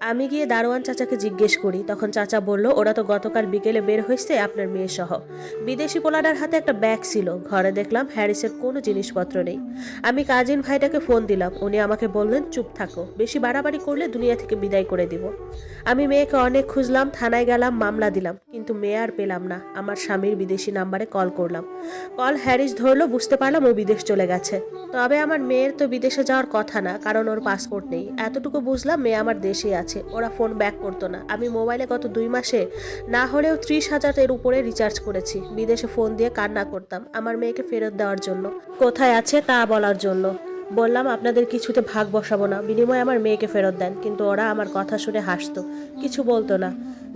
আমি গিয়ে দারোয়ান চাচাকে জিজ্ঞেস করি, তখন চাচা বলল ওরা তো গতকাল বিকেলে বের হয়েছে আপনার মেয়ে সহ। বিদেশি পোলাডার হাতে একটা ব্যাগ ছিল, ঘরে দেখলাম হ্যারিসের কোনো জিনিসপত্র নেই। আমি কাজিন ভাইটাকে ফোন দিলাম, উনি আমাকে বললেন চুপ থাকো, বেশি বাড়াবাড়ি করলে দুনিয়া থেকে বিদায় করে দিব। আমি মেয়েকে অনেক খুঁজলাম, থানায় গেলাম, মামলা দিলাম, কিন্তু মেয়ে আর পেলাম না। আমার স্বামীর বিদেশি নাম্বারে কল করলাম, কল হ্যারিস ধরলো, বুঝতে পারলাম ও বিদেশ চলে গেছে। তবে আমার মেয়ের তো বিদেশে যাওয়ার কথা না, কারণ ওর পাসপোর্ট নেই। এতটুকু বুঝলাম মেয়ে আমার দেশেই আছে। ওরা ফোন ব্যাক করতো না। আমি মোবাইলে গত 2 মাসে না হলেও 30,000-এর উপরে রিচার্জ করেছি। বিদেশে ফোন দিয়ে কান্না করতাম আমার মেয়েকে ফেরত দেওয়ার জন্য, কোথায় আছে তা বলার জন্য। বললাম আপনাদের কিছুতে ভাগ বসাবো না, বিনিময়ে আমার মেয়েকে ফেরত দেন, কিন্তু ওরা আমার কথা শুনে হাসতো, কিছু বলতো না।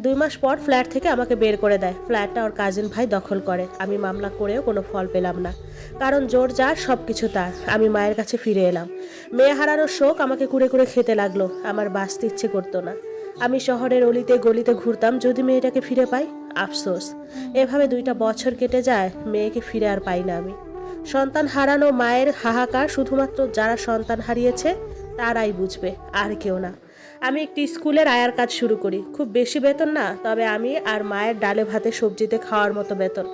2 মাস পর ফ্ল্যাট থেকে আমাকে বের করে দেয়। ফ্ল্যাটটা ওর কাজিন ভাই দখল করে। আমি মামলা করেও কোনো ফল পেলাম না, কারণ জোর যার সব কিছু তার। আমি মায়ের কাছে ফিরে এলাম। মেয়ে হারানোর শোক আমাকে কুড়ে কুড়ে খেতে লাগলো। আমার বাঁচতে ইচ্ছে করতো না। আমি শহরের অলিতে গলিতে ঘুরতাম, যদি মেয়েটাকে ফিরে পাই। আফসোস, এভাবে 2টা বছর কেটে যায়, মেয়েকে ফিরে আর পাই না আমি। সন্তান হারানো মায়ের হাহাকার শুধুমাত্র যারা সন্তান হারিয়েছে তারাই বুঝবে, আর কেউ না। আমি একটি স্কুলের আয়ার কাজ শুরু করি। খুব বেশি বেতন না, তবে আমি আর মায়ের ডালে ভাতে সবজিতে খাওয়ার মতো বেতন।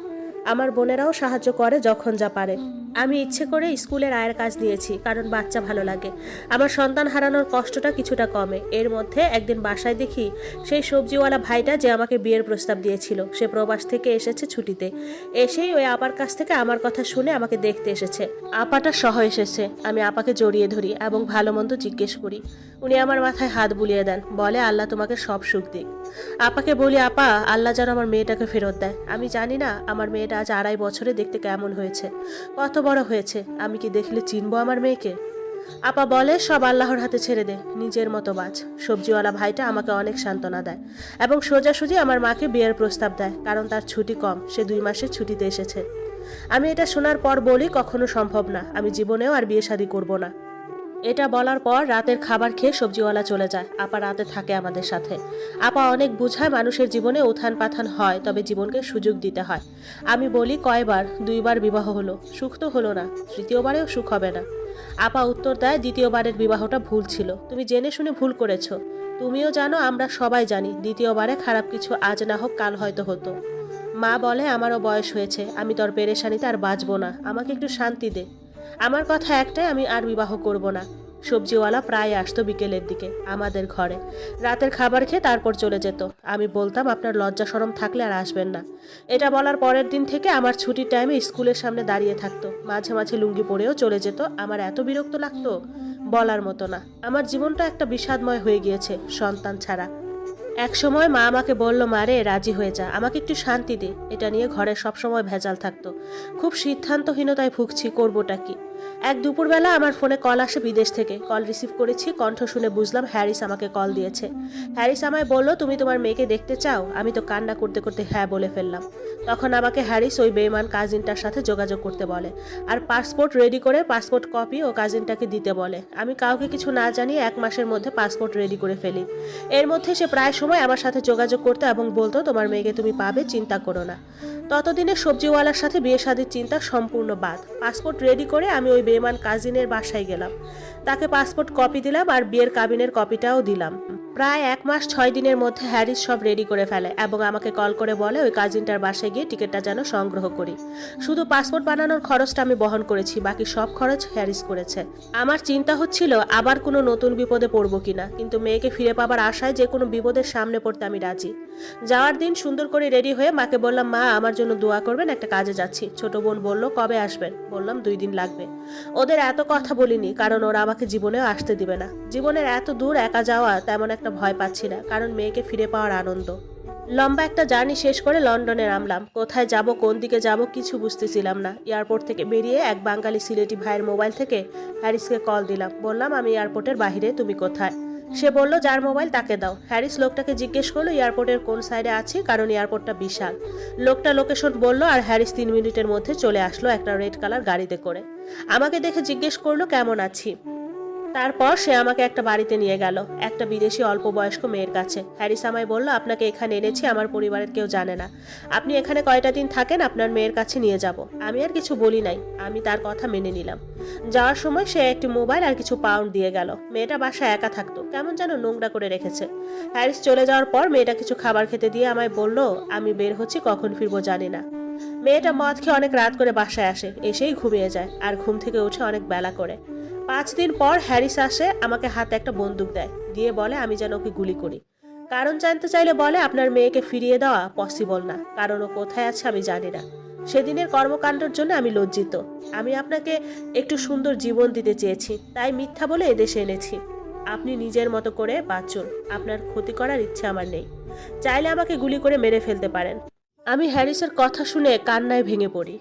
আমার বোনেরাও সাহায্য করে যখন যা পারে। আমি ইচ্ছে করে স্কুলের আয়ের কাজ নিয়েছি, কারণ বাচ্চা ভালো লাগে। আমার সন্তান হারানোর কষ্টটা কিছুটা কমে। এর মধ্যে একদিন বাসায় দেখি সেই সবজিওয়ালা ভাইটা যে আমাকে বিয়ের প্রস্তাব দিয়েছিল, সে প্রবাস থেকে এসেছে ছুটিতে। এসেই ওই আপার কাছ থেকে আমার কথা শুনে আমাকে দেখতে এসেছে। আপাটা সহ এসেছে। আমি আপাকে জড়িয়ে ধরি এবং ভালো মন্দ জিজ্ঞেস করি। উনি আমার মাথায় হাত বুলিয়ে দেন, বলে আল্লাহ তোমাকে সব সুখ দিক। আপাকে বলি, আপা আল্লাহ যেন আমার মেয়েটাকে ফেরত দেয়। আমি জানি না আমার মেয়েটা আজ 2.5 বছরে দেখতে কেমন হয়েছে, কত বড় হয়েছে। আমি কি দেখলে চিনবো আমার মেয়েকে? আপা বলে সব আল্লাহর হাতে ছেড়ে দে, নিজের মতো বাঁচ। সবজিওয়ালা ভাইটা আমাকে অনেক সান্ত্বনা দেয় এবং সোজাসুজি আমার মাকে বিয়ের প্রস্তাব দেয়, কারণ তার ছুটি কম, সে 2 মাসের ছুটিতে এসেছে। আমি এটা শোনার পর বলি কখনো সম্ভব না, আমি জীবনেও আর বিয়ে শাদী করবো না। এটা বলার পর রাতের খাবার খেয়ে সবজিওয়ালা চলে যায়। আপা রাতে থাকে আমাদের সাথে। আপা অনেক বুঝায় মানুষের জীবনে উত্থান পাথান হয়, তবে জীবনকে সুযোগ দিতে হয়। আমি বলি কয়বার, 2বার বিবাহ হলো, সুখ তো হলো না, 3য়বারেও সুখ হবে না। আপা উত্তর দেয়, 2য়বারের বিবাহটা ভুল ছিল, তুমি জেনে শুনে ভুল করেছো। তুমিও জানো, আমরা সবাই জানি, 2য়বারে খারাপ কিছু আজ না হোক কাল হয়তো হতো। মা বলে আমারও বয়স হয়েছে, আমি তোর পেরেশানিতে আর বাঁচবো না, আমাকে একটু শান্তি দে। আমার কথা একটাই, আমি আর বিবাহ করব না। সবজিওয়ালা প্রায় আসতো বিকেলের দিকে আমাদের ঘরে, রাতের খাবার খেয়ে তারপর চলে যেত। আমি বলতাম আপনার লজ্জা শরম থাকলে আর আসবেন না। এটা বলার পরের দিন থেকে আমার ছুটির টাইমে স্কুলের সামনে দাঁড়িয়ে থাকতো, মাঝে মাঝে লুঙ্গি পরেও চলে যেত। আমার এত বিরক্ত লাগতো, বলার মতো না। আমার জীবনটা একটা বিষাদময় হয়ে গিয়েছে সন্তান ছাড়া। এক সময় মা আমাকে বলল, মারে রাজি হয়ে যা, আমাকে একটু শান্তি দে। এটা নিয়ে ঘরে সবসময় ভেজাল থাকতো। খুব সিদ্ধান্তহীনতায় ভুগছি, করবোটা কি। এক দুপুরবেলা আমার ফোনে কল আসে বিদেশ থেকে। কল রিসিভ করেছি, কণ্ঠ শুনে বুঝলাম হ্যারিস আমাকে কল দিয়েছে। হ্যারিস আমায় বলল, তুমি তোমার মেয়েকে দেখতে চাও? আমি তো কান্না করতে করতে হ্যাঁ বলে ফেললাম। তখন আমাকে হ্যারিস ওই বেঈমান কাজিনটার সাথে যোগাযোগ করতে বলে, আর পাসপোর্ট রেডি করে পাসপোর্ট কপি ও কাজিনটাকে দিতে বলে। আমি কাউকে কিছু না জানিয়ে 1 মাসের মধ্যে পাসপোর্ট রেডি করে ফেলি। এর মধ্যে সে প্রায় সময় আমার সাথে যোগাযোগ করতো এবং বলতো, তোমার মেয়েকে তুমি পাবে, চিন্তা করো না। ততদিনে সবজিওয়ালার সাথে বিয়ে শাদীর চিন্তা সম্পূর্ণ বাদ। পাসপোর্ট রেডি করে আমি ওই বেমান কাজিনের বাসায় গেলাম, তাকে পাসপোর্ট কপি দিলাম আর বিয়ের কাবিনের কপিটাও দিলাম। প্রায় 1 মাস 6 দিনের মধ্যে হ্যারিস সব রেডি করে ফেলে এবং আমাকে কল করে বলে ওই কাজিনটার বাসায় গিয়ে টিকিটটা যেন সংগ্রহ করি। শুধু পাসপোর্ট বানানোর খরচটা আমি বহন করেছি, বাকি সব খরচ হ্যারিস করেছে। আমার চিন্তা হচ্ছিল আবার কোনো নতুন বিপদে পড়বো কিনা, কিন্তু মেয়েকে ফিরে পাবার আশায় যে কোনো বিপদের সামনে পড়তে আমি রাজি। যাওয়ার দিন সুন্দর করে রেডি হয়ে মাকে বললাম, মা আমার জন্য দোয়া করবেন, একটা কাজে যাচ্ছি। ছোট বোন বলল, কবে আসবেন? বললাম 2 দিন লাগবে। ওদের এত কথা বলিনি, কারণ ওরা আমাকে জীবনেও আসতে দিবে না। জীবনের এত দূর একা যাওয়া তেমন একটা ভয় পাচ্ছি না, কারণ মেয়েকে ফিরে পাওয়ার আনন্দ। লম্বা একটা জার্নি শেষ করে লন্ডনে নামলাম। কোথায় যাব, কোন দিকে যাব কিছু বুঝতেছিলাম না। এয়ারপোর্ট থেকে বেরিয়ে এক বাঙালি সিলেটি ভাইয়ের মোবাইল থেকে হ্যারিসকে কল দিলাম। বললাম, আমি এয়ারপোর্টের বাইরে, তুমি কোথায়? সে বলল, যার মোবাইল তাকে দাও। হ্যারিস লোকটাকে জিজ্ঞেস করলো এয়ারপোর্টের কোন সাইডে আছি, কারণ এয়ারপোর্টটা বিশাল। লোকটা লোকেশন বলল আর হ্যারিস 3 মিনিটের মধ্যে চলে আসলো একটা রেড কালার গাড়িতে করে। আমাকে দেখে জিজ্ঞেস করলো কেমন আছি। তারপর সে আমাকে একটা বাড়িতে নিয়ে গেল, একটা বিদেশি অল্প বয়স্ক মেয়ের কাছে। হ্যারিস আমায় বলল, আপনাকে এখানে এনেছি, আমার পরিবারের কেউ জানে না, আপনি এখানে কয়টা দিন থাকেন, আপনার মেয়ের কাছে নিয়ে যাব। আমি আর কিছু বলি নাই, আমি তার কথা মেনে নিলাম। যাওয়ার সময় সে একটি মোবাইল আর কিছু পাউন্ড দিয়ে গেল। মেয়েটা বাসায় একা থাকতো, কেমন যেন নোংরা করে রেখেছে। হ্যারিস চলে যাওয়ার পর মেয়েটা কিছু খাবার খেতে দিয়ে আমায় বলল, আমি বের হচ্ছি, কখন ফিরবো জানি না। মেয়েটা মদ খেয়ে অনেক রাত করে বাসায় আসে, এসেই ঘুমিয়ে যায়, আর ঘুম থেকে উঠে অনেক বেলা করে। 5 দিন পর হ্যারিস আসে, আমাকে হাতে একটা বন্দুক দেয়, দিয়ে বলে আমি যেন ওকে গুলি করি। কারণ জানতে চাইলে বলে, আপনার মেয়েকে ফিরিয়ে দেওয়া পসিবল না, কারণ ও কোথায় আছে আমি জানি না। সেদিনের কর্মকাণ্ডের জন্য আমি লজ্জিত। আমি আপনাকে একটু সুন্দর জীবন দিতে চেয়েছি, তাই মিথ্যা বলে এদেশে এনেছি। আপনি নিজের মতো করে বাঁচুন, আপনার ক্ষতি করার ইচ্ছে আমার নেই। চাইলে আমাকে গুলি করে মেরে ফেলতে পারেন। আমি হ্যারিসের কথা শুনে কান্নায় ভেঙে পড়ি।